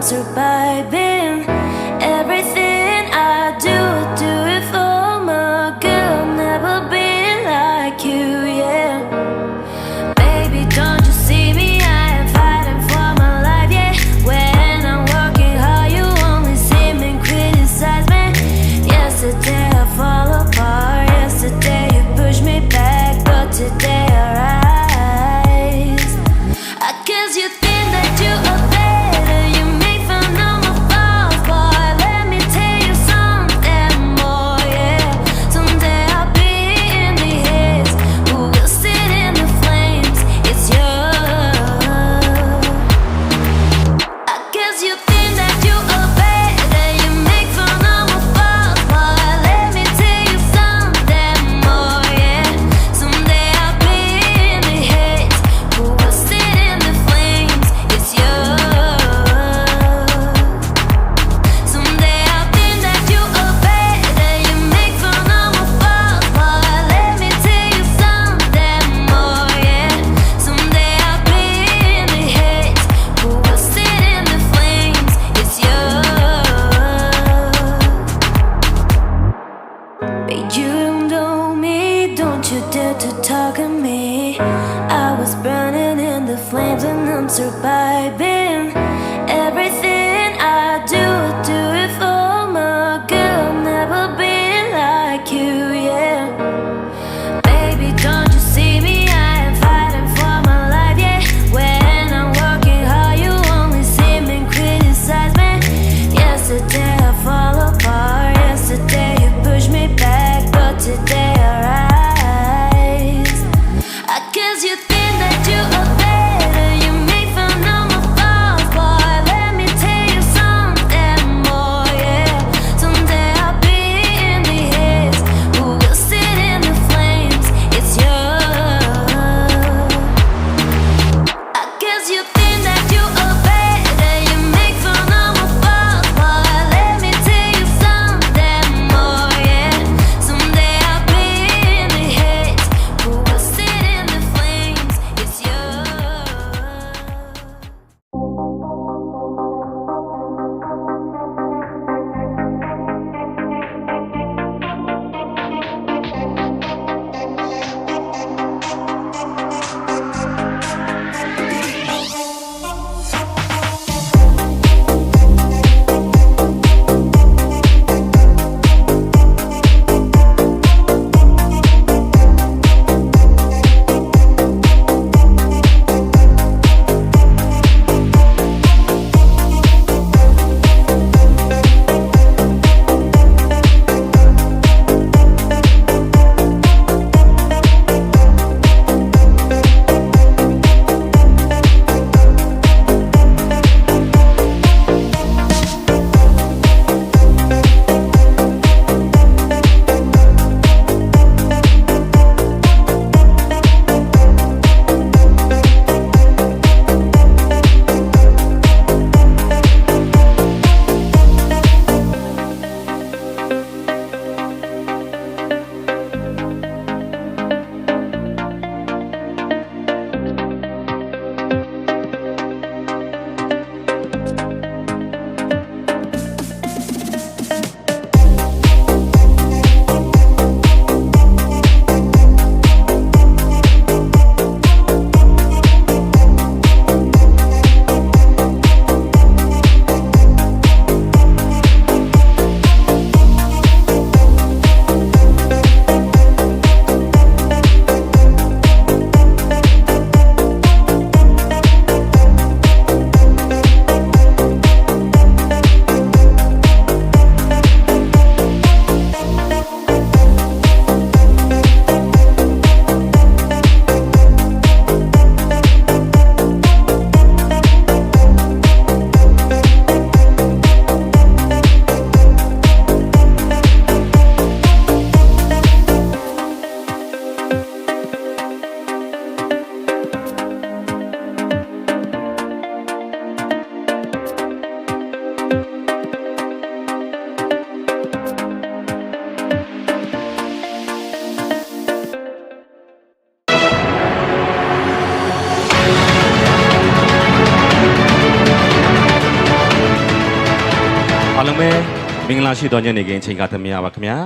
surviving. Everything I do it for my girl. Never been like you, yeah. Baby, don't you see me? I am fighting for my life, yeah. When I'm working hard, you only see me criticize me. Yesterday I fall apart. Yesterday you push me back, but today I rise. I guess you think that you are better. You make fun of my flaws, boy. Let me tell you something more, yeah. Someday I'll be in the haze. Who will sit in the flames? It's you. I guess you think that you are better. You make fun of my flaws, boy. Let me tell you something more, yeah. Someday I'll be in the haze. Who will sit in the flames? It's you. Someday I'll think that you are better. You make fun of my flaws, boy. Let me tell you something more, yeah. Someday I'll be in the haze. Who will sit in the flames? It's you. But you don't know me, don't you dare to talk at me. I was burning in the flames and I'm surviving. Everything I do it for my girl. Never been like you, yeah. Baby, don't you see me? I am fighting for my life, yeah. When I'm working hard, you only see me criticize me. Yesterday I fall apart. Yesterday you push me back, but today I rise. I guess you think that you are better. You make fun of my flaws, boy. Let me tell you something more, yeah. Someday I'll be in the haze. Who will sit in the flames? It's you. I guess you think that you are better. You make fun of my flaws, boy. Let me tell you something more, yeah. Someday I'll be လုံးပဲမင်္ဂလာရှိတော်ညနေခင်းချိန်ကသမီးပါခင်ဗျာ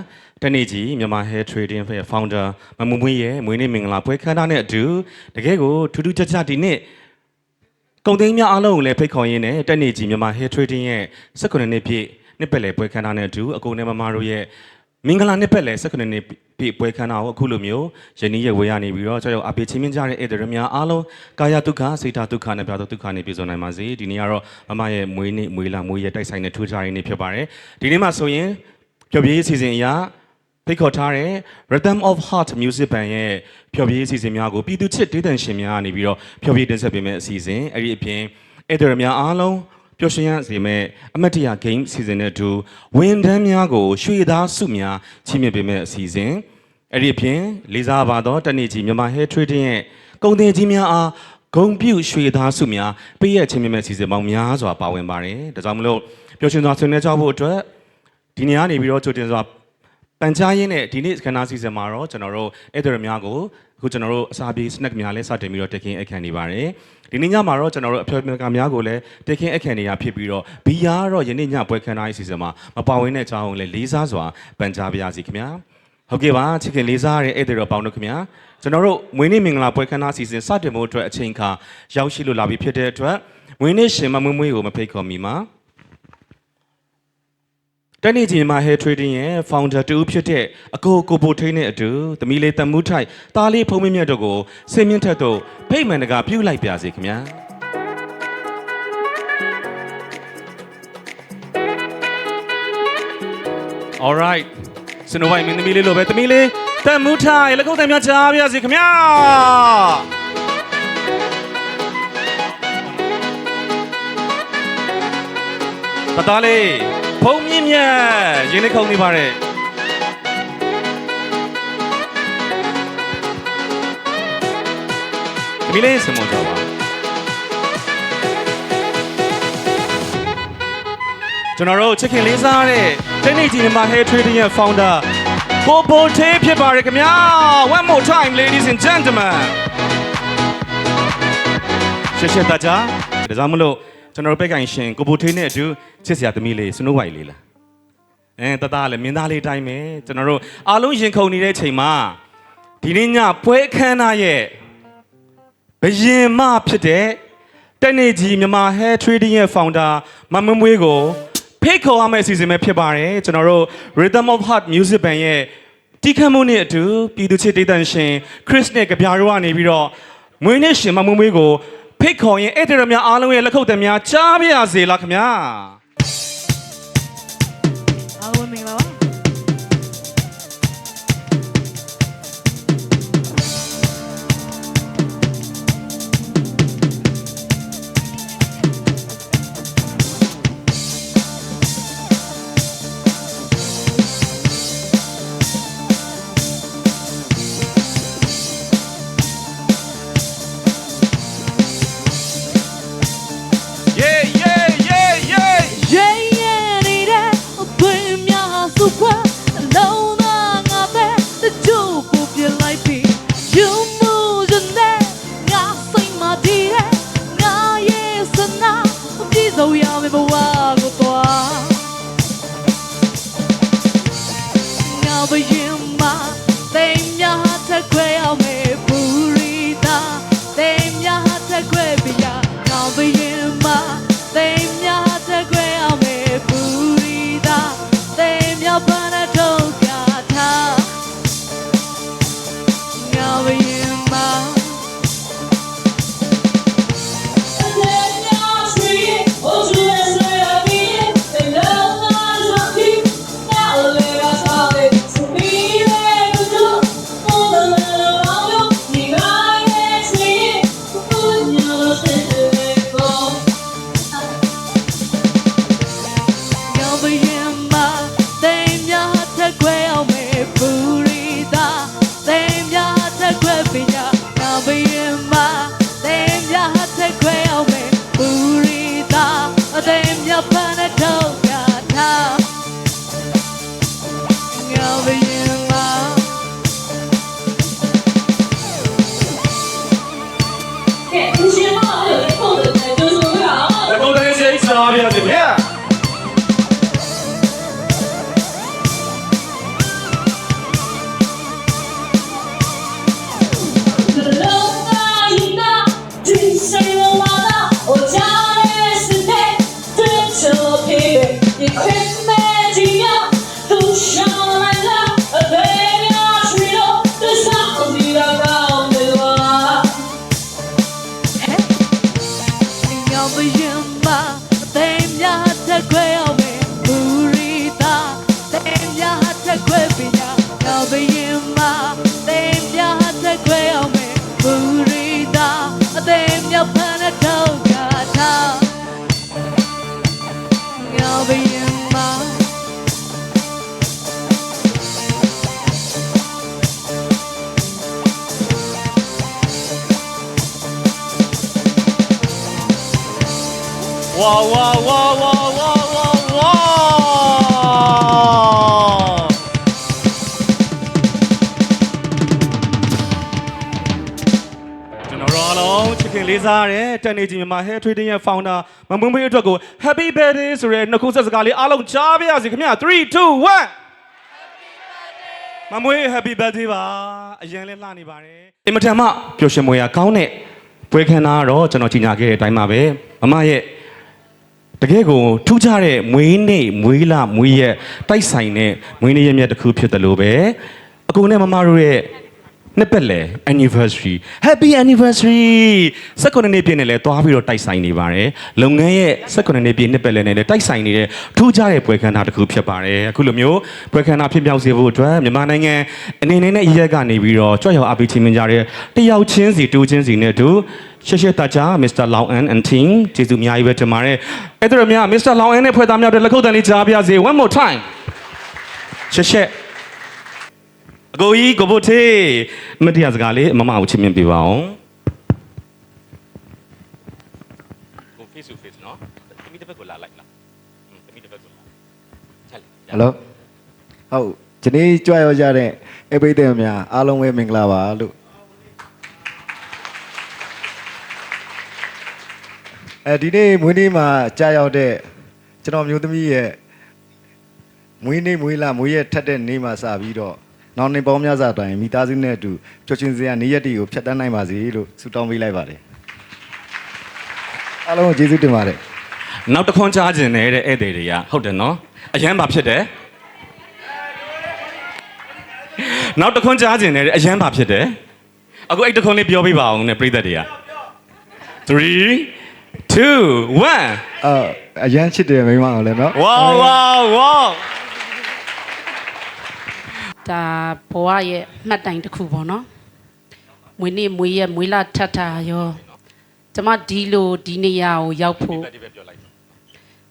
တနေ့ကြီးမြန်မာ Hair Trading ရဲ့ Founder မမွေးမွေးရဲ့မွေးနေ့မင်္ဂလာပွဲခမ်းနားနဲ့အတူတကယ်ကိုထူးထူးခြားခြားဒီနေ့ကုန်သိန်းများအားလုံးကိုလည်းဖိတ်ခေါ်ရင်းနဲ့တနေ့ကြီးမြန်မာ Hair Trading ရဲ့18နှစ်ပြည့်နှစ်ပတ်လည်ပွဲခမ်းနားနဲ့အတူအကိုနဲ့မမတို့ရဲ့မင်္ဂလာနှစ်ပတ်လည်18နှစ်ပြည့်ပွဲခမ်းနားကိုအခုလိုမျိုးယနေ့ရဲ့ဝေရနေပြီးတော့ကျွန်တော်အပေးချင်းမြကြတဲ့ဧည့်သည်များအားလုံးကာယဒုက္ခစိတ်ဓာတ်ဒုက္ခနဲ့ပြာတော့ဒုက္ခနဲ့ပြည့်စုံနိုင်ပါစေဒီနေ့ကတော့မမရဲ့မွေးနေ့မွေးလာမွေးရတိုက်ဆိုင်တဲ့ထူးခြားရင်းနေ့ဖြစ်ပါတယ်ဒီနေ့မှာဆိုရင်ပျော်ပြည့်အစီအစဉ်အရာဖိတ်ခေါ်ထားတဲ့ Rhythm of Heart Music Band ရဲ့ပျော်ပြည့်အစီအစဉ်များကိုပြည်သူချစ်ဒေသရှင်များကနေပြီးတော့ပျော်ပြည့်တင်ဆက်ပေးမယ့်အစီအစဉ်အဲ့ဒီအပြင်ဧည့်သည်များအားလုံးပျော်ရွှင်ရစေမဲ့အမတ်တရ game စီစဉ်တဲ့သူဝန်ထမ်းများကိုရွှေသားစုများချီးမြှင့်ပေးမယ့်အစီအစဉ်အဲ့ဒီအပြင်လေးစားပါတော့တနေ့ကြီးမြန်မာ Hair Trading ရဲ့ကုန်တင်ကြီးများအားဂုံပြုရွှေသားစုများပေးရချီးမြှင့်မယ့်အစီအစဉ်ပေါင်းများစွာပါဝင်ပါတယ်ဒါကြောင့်မလို့ပျော်ရွှင်စွာဆွေးနွေးကြဖို့အတွက်ဒီနေ့ကနေပြီးတော့ကြိုတင်စွာပန်ကြားရင်းနဲ့ဒီနေ့ခဏစီစဉ်မှာတော့ကျွန်တော်တို့ဧည့်သည်များကိုအခုကျွန်တော်တို့အစာပြေး snack များလည်းစတင်ပြီးတော့တက်ခင်းအခမ်းနေပါတယ်ဒီနေ့ညမှာတော့ကျွန်တော်တို့အဖျော်ကများကိုလည်းတက်ခင်းအခမ်းနေရဖြစ်ပြီးတော့ဘီယာကတော့ယနေ့ညပွဲခမ်းနားရေးစီစဉ်မှာမပါဝင်တဲ့အကြောင်းကိုလည်းလေးစားစွာပန်ကြားပါရစေခင်ဗျာဟုတ်ကဲ့ပါချစ်ခင်လေးစားရတဲ့ဧည့်သည်တော်ပေါင်းတို့ခင်ဗျာကျွန်တော်တို့မွေးနေ့မင်္ဂလာပွဲခမ်းနားစီစဉ်စတင်ဖို့အတွက်အချိန်ခါရောက်ရှိလို့လာပြီဖြစ်တဲ့အတွက်မွေးနေ့ရှင်မမွေးမွေးကိုမဖိတ်ခေါ်မီမှာတနေ့ကြီးမှာ Hair Trading ရဲ့ Founder တူဖြစ်တဲ့အကိုပိုထိန်နဲ့အတူသမီးလေးတမူးထိုက်တားလေးဖုံးမင်းမြတ်တို့ကိုစင်မြင့်ထက်တို့ဖိတ်မှန်တကာပြုလိုက်ပါစေခင်ဗျာ All right စနိုဝိုင်မင်းသမီးလေးလိုပဲသမီးလေးတမူးထိုက်လက်ကုပ်တံများချားပါစေခင်ဗျာတားလေးဖုံးမြင့်မြတ်ရင်းနှီးခုံနေပါတယ်သမီးလေးစမောကြပါကျွန်တော်တို့ချစ်ခင်လေးစားတဲ့တနေ့ကြီးမှာ Hair Trading ရဲ့ Founder ပိုသေးဖြစ်ပါတယ်ခင်ဗျာ One more time ladies and gentlemen ရှေ့တာကြဒါကြောင့်မလို့ကျွန်တော်တို့ဘက်ကင်ရှင်ကိုပိုသေးနဲ့အတူချစ်စရာသမီးလေးစနိုးဝိုင်လေးလားတသားလည်းမင်းသားလေးတိုင်းပဲကျွန်တော်တို့အားလုံးရင်ခုန်နေတဲ့ချိန်မှာဒီနေ့ညပွဲအခမ်းအနားရဲ့ဘယင်မဖြစ်တဲ့တနေ့ကြီးမြန်မာ Hair Trading ရဲ့ Founder မမမွေးကိုဖိတ်ခေါ်ရမယ့်အစီအစဉ်ပဲဖြစ်ပါတယ်ကျွန်တော်တို့ Rhythm of Heart Music Band ရဲ့တီးခတ်မှုနဲ့အတူပြည်သူချစ်ဒေသရှင် Chris နဲ့ကြပြားတို့ကနေပြီးတော့မွေးနေ့ရှင်မမမွေးကိုဖိတ်ခေါ်ရင်ဧည့်သည်များအားလုံးရဲ့လက်ခုပ်တံများကြားပြရစေလားခင်ဗျာအားလုံးမင်္ဂလာပါ ညောင်ပရင်မှာသိမ်းများတက်ခွဲအောင်မေဘူရီတာသိမ်းများတက်ခွဲပညာညောင်ပရင်မှာသိမ်းများတက်ခွဲအောင်မေဘူရီတာသိမ်းများဖန်တော့ကတာညောင်ပရင်မှာဝါဝါဝါဝါဝါဝါဝါကျွန်တော်အားလုံးချစ်ခင်လေးစားရတဲ့တန်နေကြီးမြန်မာ Hair Trading ရဲ့ founder မမွန်းမွေးအတွက်ကို Happy Birthday ဆိုတဲ့နှုတ်ခွန်းဆက်စကားလေးအားလုံးကြားပါရစေခင်ဗျာ3 2 1မမွေး Happy Birthday ပါအရင်လဲလှနေပါတယ်အင်မတန်မှပျော်ရွှင်မွေရကောင်းတဲ့ပွဲခန်းသားတော့ကျွန်တော်ကြီးညာခဲ့တဲ့အတိုင်းပါပဲမမရဲ့တကယ်ကိုထူးခြားတဲ့မွေးနေ့မွေးလမွေးရက်တိုက်ဆိုင်တဲ့မွေးနေ့ရက်မြတ်တစ်ခုဖြစ်တယ်လို့ပဲအကူနဲ့မမတို့ရဲ့နှစ်ပတ်လည် anniversary happy anniversary 19နှစ်ပြည့်နဲ့လည်းတွားပြီးတော့တိုက်ဆိုင်နေပါတယ်လုပ်ငန်းရဲ့19နှစ်ပြည့်နှစ်ပတ်လည်နဲ့လည်းတိုက်ဆိုင်နေတဲ့ထူးခြားတဲ့ပွဲခန်းသားတစ်ခုဖြစ်ပါတယ်အခုလိုမျိုးပွဲခန်းသားဖြစ်မြောက်စေဖို့အတွက်မြန်မာနိုင်ငံအနေနဲ့ရရက်ကနေပြီးတော့ကြွရောက်အားပေးချီးမြှင့်ကြတဲ့တယောက်ချင်းစီတူချင်းစီနဲ့တူရှေ့ရှေ့တကြ Mr. Long and team ကျေးဇူးအများကြီးပဲတင်ပါတယ်အဲ့ဒါများ Mr. Long နဲ့ဖွဲ့သားများတဲ့လက်ခုပ်တန်းလေးကြားပြစေ one more time ရှေ့ရှေ့အကိုကြီးကိုဘိုထေးမတရားစကားလေးမမကိုချစ်မြင်ပြပါအောင်ကို face to face နော်တမီတစ်ဖက်ကိုလာလိုက်လားတမီတစ်ဖက်ကိုလာချက်လေ ဟယ်လိုဟုတ်ဒီနေ့ကြွရောက်ကြတဲ့အပိတ်တဲ့များအားလုံးပဲမင်္ဂလာပါလို့ဒီနေ့မွေးနေ့မှာကြာရောက်တဲ့ကျွန်တော်မျိုးသမီးရဲ့မွေးနေ့မွေးလမွေးရက်ထက်တဲ့နေ့မှာစပြီးတော့နောက်နေ့ပေါင်းများစွာတိုင်မိသားစုနဲ့အတူချွတ်ချင်းစရာနေ့ရက်တွေကိုဖျက်တမ်းနိုင်ပါစေလို့ဆုတောင်းပေးလိုက်ပါတယ်အားလုံးကိုကျေးဇူးတင်ပါတယ် နောက်တစ်ခွန်းကြားခြင်းနဲ့တဲ့ဧည့်သည်တွေကဟုတ်တယ်နော်အရန်ပါဖြစ်တယ်နောက်တစ်ခွန်းကြားခြင်းနဲ့အရန်ပါဖြစ်တယ်အခုအဲ့တစ်ခွန်းလေးပြောပြပါအောင်နဲ့ပြည်သက်တွေက3 2 1အရန်ချစ်တယ်မိမအောင်လည်းနော် ဝါဝါဝါ ဒါဘဝရဲ့မှတ်တိုင်တစ်ခုပေါ့နော်မွေးနေ့မွေးရက်မွေးလာထပ်တာရောကျမဒီလိုဒီနေရာကိုရောက်ဖို့ ဒီဘက်ပြောလိုက်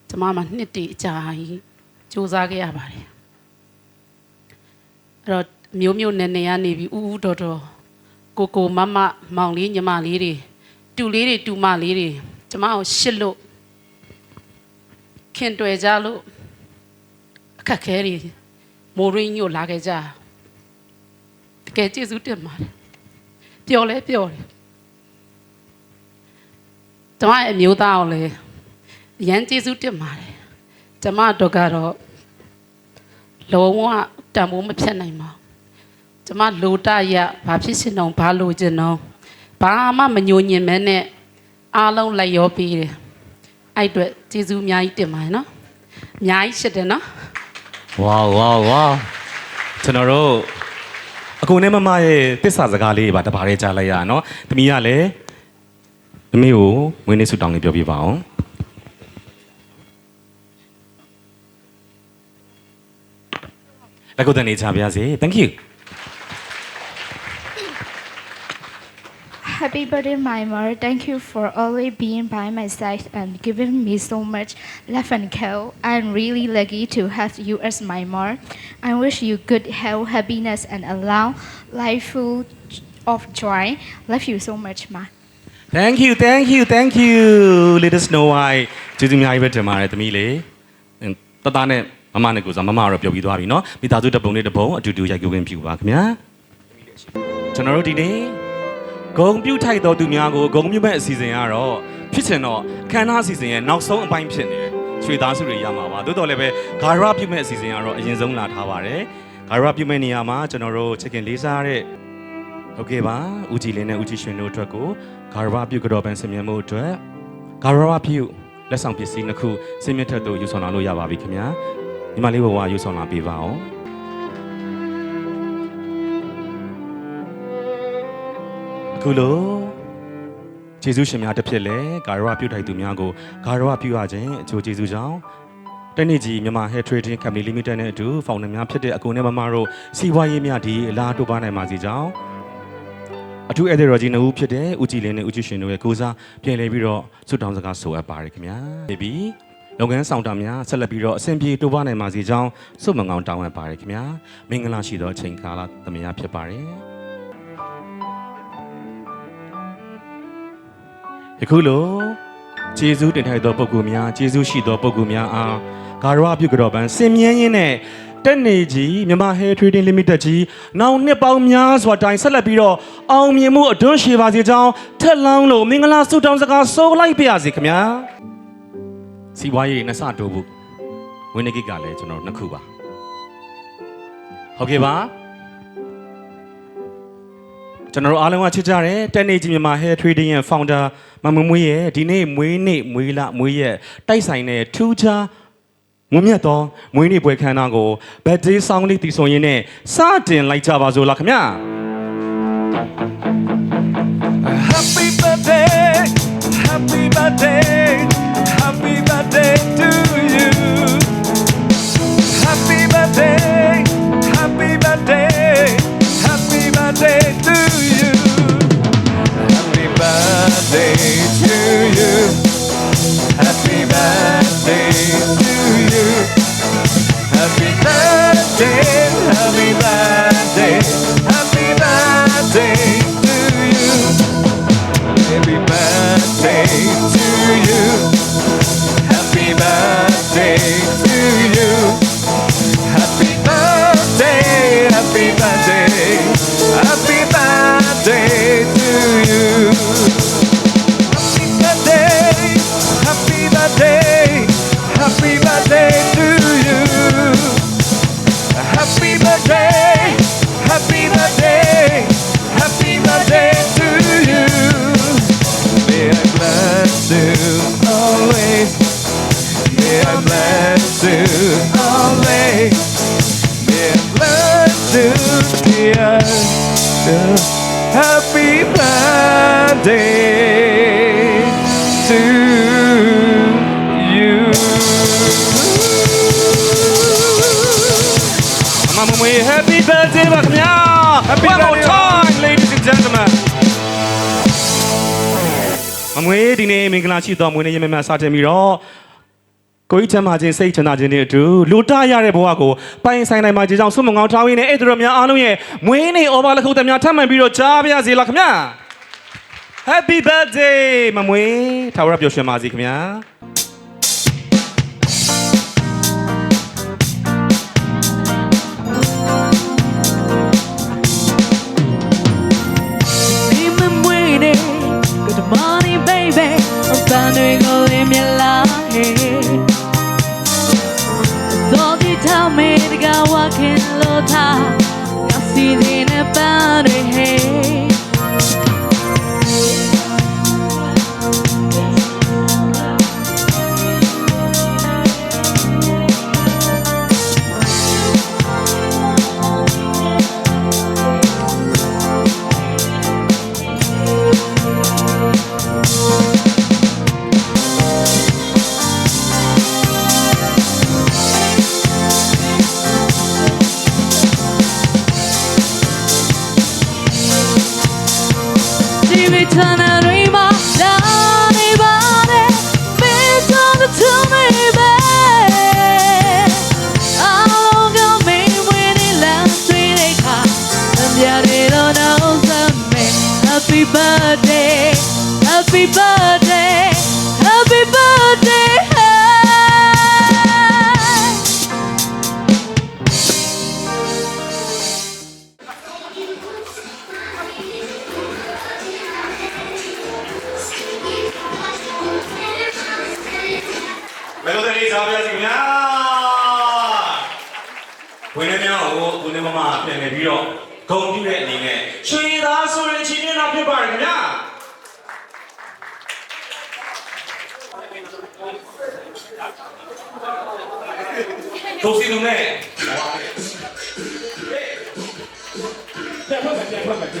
ကျမမှာနှစ်တည်းအကြာကြီးစူးစမ်းခဲ့ရပါတယ်အဲ့တော့မျိုးမျိုးနယ်နယ်ကနေပြီးဥဥတော်တော်ကိုကိုမမမောင်လေးညီမလေးတွေတူလေးတွေတူမလေးတွေကျမကိုရှစ်လို့ခင်တွေ့ကြလို့အခက်ခဲတွေမိုးရင်းညို့လာခဲ့ကြတကယ်ကျေးဇူးတင်ပါတယ်ပျော်လဲပျော်တယ်ကျမအမျိုးသားအောင်လဲအရန်ကျေးဇူးတင်ပါတယ်ကျမတို့ကတော့လုံးဝတန်ဖိုးမဖြတ်နိုင်ပါဘူးကျမလိုတရဘာဖြစ်ရှင်တော့ဘာလိုချင်တော့ဘာမှမညိုညင်မဲနဲ့အားလုံးလိုက်ရောပေးတယ်အဲ့အတွက်ကျေးဇူးအများကြီးတင်ပါတယ်နော်အများကြီးရှစ်တယ်နော်ဝါဝါဝါကျွန်တော်တို့အကူနဲ့မမရဲ့တစ္ဆာစကားလေးပါတပါးလေးကြားလိုက်ရအောင်နော်သမီးကလည်းသမီးကိုမွေးနေ့ဆုတောင်းလေးပြောပြပါအောင်လက်ကိုတန်းနေကြပါစေ thank you Happy birthday, my mother. Thank you for always being by my side and giving me so much love and care. I'm really lucky to have you as my mother. I wish you good health, happiness, and a long life full of joy. Love you so much, ma. thank you let us know why ကျေးဇူးအများကြီးပဲတင်ပါတယ်သမီးလေးတတနဲ့မမနဲ့ကိုစားမမတော့ပြောပြီးသွားပြီနော်မိသားစုတစ်ပုံနဲ့တစ်ပုံအတူတူရိုက်ကူးခွင့်ပြုပါခင်ဗျာကျွန်တော်တို့ဒီနေ့ဂုံပြုတ်ထိုက်တော်သူများကိုဂုံပြုတ်မဲ့အစီအစဉ်ကတော့ဖြစ်ချင်တော့ခန်းသားအစီအစဉ်ရဲ့နောက်ဆုံးအပိုင်းဖြစ်နေတယ်ရွှေသားစုတွေရမှာပါတိုးတော်လည်းပဲဂါရပြုတ်မဲ့အစီအစဉ်ကတော့အရင်ဆုံးလာထားပါတယ်ဂါရပြုတ်မဲ့နေရာမှာကျွန်တော်တို့ချစ်ခင်လေးစားတဲ့ဟုတ်ကဲ့ပါဦးကြည်လင်းနဲ့ဦးကြည်ရွှင်တို့အတွက်ကိုဂါရပြုတ်ကြော်ပန်းဆင်မြင်မှုအတွက်ဂါရပြုတ် လက်ဆောင်ပစ္စည်းနှစ်ခုစင်မြတ်ထက်သို့ယူဆောင်လာလို့ရပါပြီခင်ဗျာညီမလေးဘဝယူဆောင်လာပေးပါအောင်အခုလိုကျေးဇူးရှင်များတစ်ဖြစ်လဲဂါရဝပြုထိုက်သူများကိုဂါရဝပြုရခြင်းအကျိုးကျေးဇူးကြောင့်တနေ့ကြီးမြန်မာ Hair Trading Company Limited နဲ့အတူဖောင်နှံများဖြစ်တဲ့အကူနဲ့မမတို့စီးပွားရေးများဒီအလားတူပါနိုင်ပါစေကြောင်းအထူးဧည့်သည်တော်ကြီးနှစ်ဦးဖြစ်တဲ့ဦးကြည်လင်းနဲ့ဦးကြည်ရှင်တို့ရဲ့ကိုစားပြန်လည်ပြီးတော့ဆုတောင်းစကားဆိုအပ်ပါတယ်ခင်ဗျာ။ပြီးလုပ်ငန်းဆောင်တာများဆက်လက်ပြီးတော့အဆင်ပြေတိုးပွားနိုင်ပါစေကြောင်းဆုမွန်ကောင်းတောင်းအပ်ပါတယ်ခင်ဗျာ။မင်္ဂလာရှိသောအချိန်ကာလသမယဖြစ်ပါတယ်။ယခုလိုကျေးဇူးတင်ထိုက်သောပုဂ္ဂိုလ်များကျေးဇူးရှိသောပုဂ္ဂိုလ်များအားဂါရဝပြုကြတော်ပန်စင်မြန်းရင်းနဲ့တက်နေကြီးမြန်မာ Hair Trading Limited ကြီးနောင်နှစ်ပေါင်းများစွာတိုင်ဆက်လက်ပြီးတော့အောင်မြင်မှုအတွန်းရှည်ပါစေကြောင်းထက်လောင်းလို့မင်္ဂလာဆုတောင်းစကားဆိုလိုက်ပါရစေခင်ဗျာစီးပွားရေးနဲ့စတိုးဖို့ဝင်းနေကိကလည်းကျွန်တော်နှစ်ခုပါဟုတ်ကဲ့ပါကျွန်တော်တို့အားလုံးကချစ်ကြတယ်တက်နေကြီးမြန်မာ Hair Trading ရဲ့ founder မမမွေးရဲ့ဒီနေ့မွေးနေ့မွေးလမွေးရဲ့တိုက်ဆိုင်တဲ့ထူးခြားမွေးမြတ်သောမွေးနေ့ပွဲခမ်းနားကို birthday song လေးတီးဆိုရင်းနဲ့စတင်လိုက်ကြပါစို့လားခင်ဗျာ Happy birthday Happy birthday Happy birthday to you Happy birthday Happy birthday Happy birthday to you Happy birthday to you Happy birthday to you Happy birthday Happy birthday Happy birthday to you Happy birthday to you Happy birthday to you Happy birthday Happy birthday Happy birthday to you Happy birthday Happy birthday Happy birthday to you Happy birthday Happy birthday Happy birthday to you May I bless you always May I bless you always May I bless you dear Happy birthday to you Mama Mwe, happy birthday ပါခင်ဗျာ Happy One more birthday time ladies and gentlemen မမွေဒီနေ့မင်္ဂလာရှိသောမွေးနေ့ရမြတ်စတင်ပြီးတော့ကိုကြီးချမ်းသာခြင်းစိတ်ချမ်းသာခြင်းတွေအတူလူတရတဲ့ဘဝကိုပိုင်ဆိုင်နိုင်မှာကြောင့်ဆုမွန်ကောင်းထောင်းရင်းနဲ့အဲ့တို့များအားလုံးရဲ့မွေးနေ့ဩဘာလခုတည်းများထပ်မံပြီးတော့ကြားပါရစေလားခင်ဗျာ Happy birthday မမွေထာဝရပျော်ရွှင်ပါစေခင်ဗျာ Good morning, baby. I'm standing all in my life. So you tell me to go walking low top. I see in a body, hey. Turn a dream of anybody, bitch on the to me, babe. I'll go me when it last 3 days. And yet they don't know me. Happy birthday, happy birthday, happy birthday. Melody စားပါရစေခင်ဗျာဝင်းနေများကိုကိုနေမမပြန်နေပြီးတော့ဂုံပြည့်တဲ့အနေနဲ့ရွှေသားဆိုရင်ချင်းချင်းတော့ဖြစ်ပါတယ်ခင်ဗျာ တို့စီလုံးနဲ့ပြန်ဖွင့်မယ်3 2 1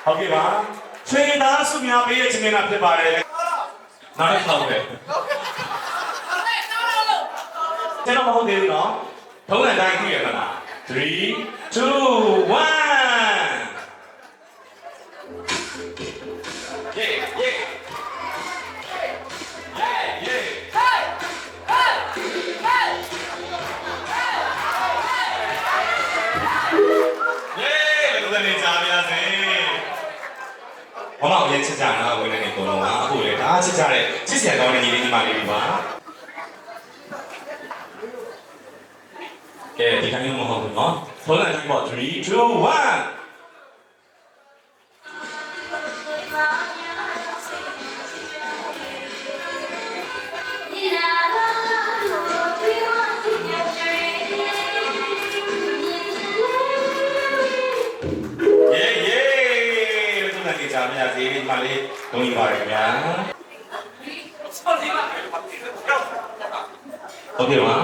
ဟုတ်ကဲ့ပါခြေသားစုများပေးတဲ့ချိန်ကဖြစ်ပါတယ်နောက်တစ်ခါပဲကျွန်တော်မဟုတ်သေးဘူးနော်ထုံးစံတိုင်းကြည့်ရမလား3 2 1 我老爷吃家呢，为了你多弄啊，后来他吃家嘞，之前搞的你妈的吧？哎，你看有没好不喏？后来他说3 2 1。ကြာမြတ်စေဒီမှာလေးဒုံကြီးပါတယ်ခင်ဗျာဟုတ်ကဲ့ပါ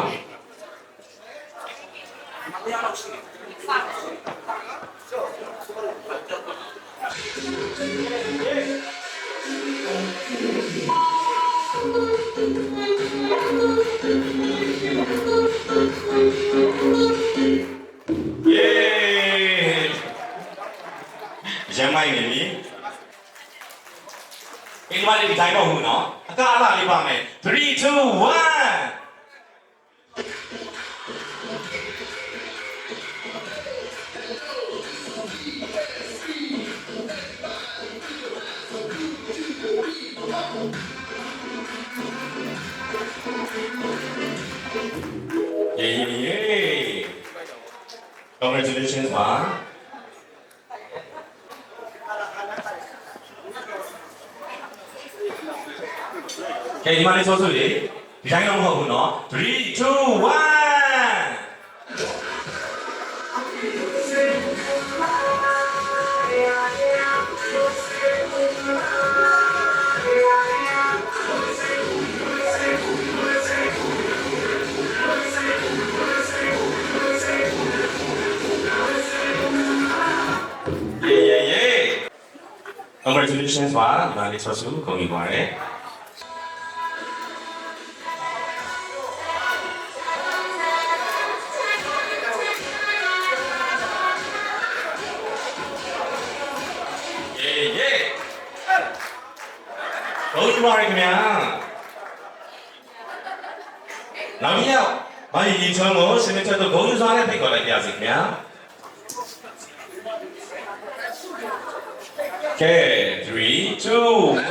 ရမ်းမိုင်းနေပြီဒီမှာလေးဒီတိုင်းတော့ဘူးနော်အကအလားလေးပါမယ်3 2 1 Yay Congratulations ပါကဲဒီမှာလေးဆိုဆိုလေဒီတိုင်းတော့မဟုတ်ဘူးနော်3 2 1 Congratulations ပါဒီမှာလေးဆိုဆိုကုန်ပြီပါတယ် Don't you worry, man. Now, yeah, my internal senator to go to the pick on the music, man. Okay, 3, 2, 1.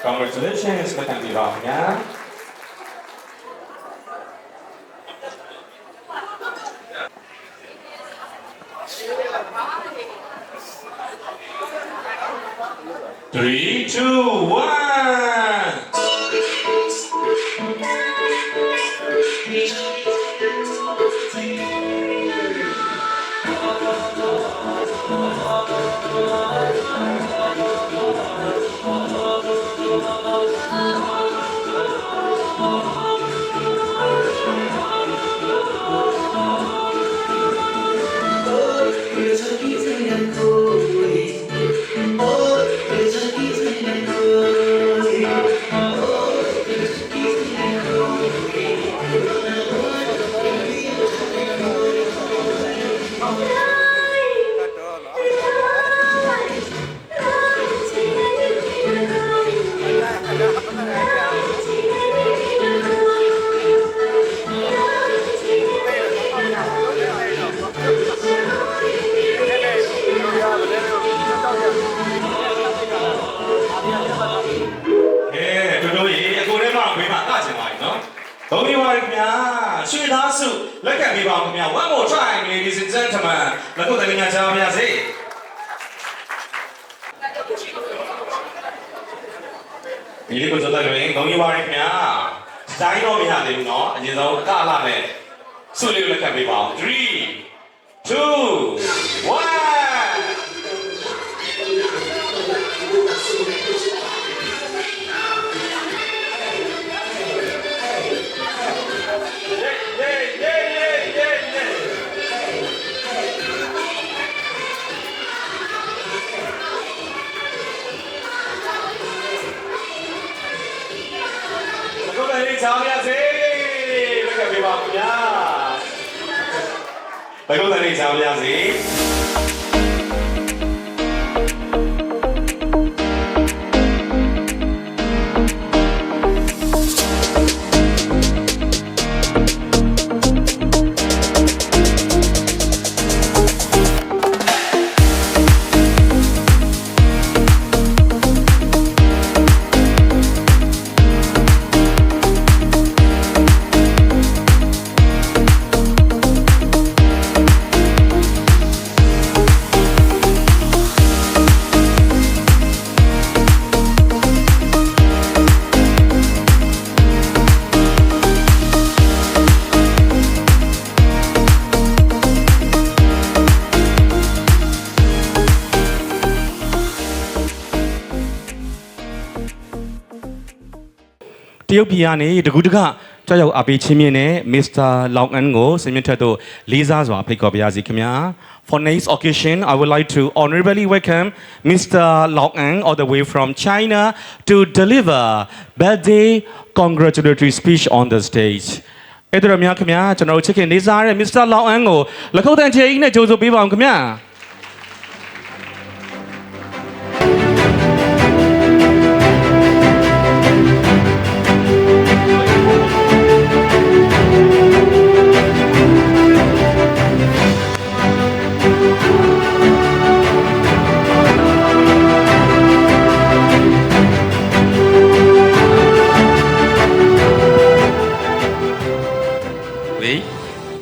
Congratulations, Madam Ivania. Three, 2, 1. Oh, ပါတယ်ခင်ဗျာရွှေသားစုလက်ခံပေးပါဦးခင်ဗျာ one more try ladies and gentlemen လက်ခုပ်တည်းများချားပါရစေဒီလေးကိုစတဲ့တွင်ဂုဏ်ယူပါရခင်ဗျာစတိုင်းတော့မရသေးဘူးเนาะအရင်ဆုံးအကလာနဲ့စုလေးကိုလက်ခံပေးပါဦး3 2 1ချားပါစေလက်ခံပေးပါဦးခင်ဗျာဘယ်လိုလဲချားပါစေတရုတ်ပြည်ကနေတကူတကကြောက်ရောက်အပေးချင်းမြင့်နဲ့ Mr. Long An ကိုစင်မြင့်ထက်တို့လေးစားစွာဖိတ်ခေါ်ပါရစေခင်ဗျာ For next occasion I would like to honorably welcome Mr. Long An all the way from China to deliver birthday congratulatory speech on the stage အဲ့ဒါများခင်ဗျာကျွန်တော်တို့ချစ်ခင်လေးစားတဲ့ Mr. Long An ကိုလက်ခုပ်တန်းချေကြီးနဲ့ကြိုဆိုပေးပါအောင်ခင်ဗျာ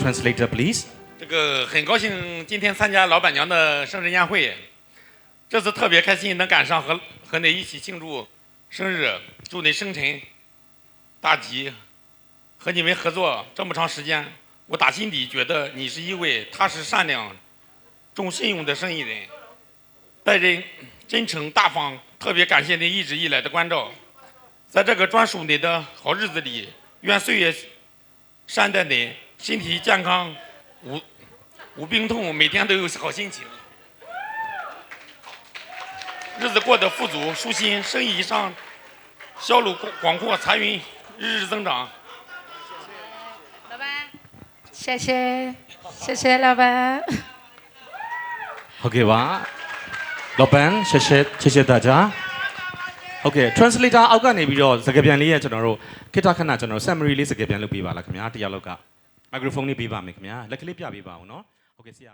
Translator, please. 这个很高兴今天参加老板娘的生日宴会，这次特别开心能赶上和你一起庆祝生日，祝你生辰大吉。和你们合作这么长时间，我打心底觉得你是一位踏实善良、重信用的生意人，待人真诚大方。特别感谢你一直以来的关照，在这个专属你的好日子里，愿岁月善待你。身体健康，无病痛，每天都有好心情，日子过得富足舒心，生意上销路广阔，财运日日增长。老板，谢谢，谢谢老板。ဟုတ်ကဲ့ပါ老板谢谢大家ဟုတ်ကဲ့ translator အောက်ကနေပြီးတော့စကားပြန်လေးရဲ့ကျွန်တော်တို့ခိတ္တခဏကျွန်တော် summary လေးစကားပြန်လုပ်ပေးပါလားခင်ဗျာတရားလောက်က microphone လေးပေးပါမယ်ခင်ဗျာလက်ကလေးပြပေးပါအောင်နော်ဟုတ်ကဲ့ဆရာ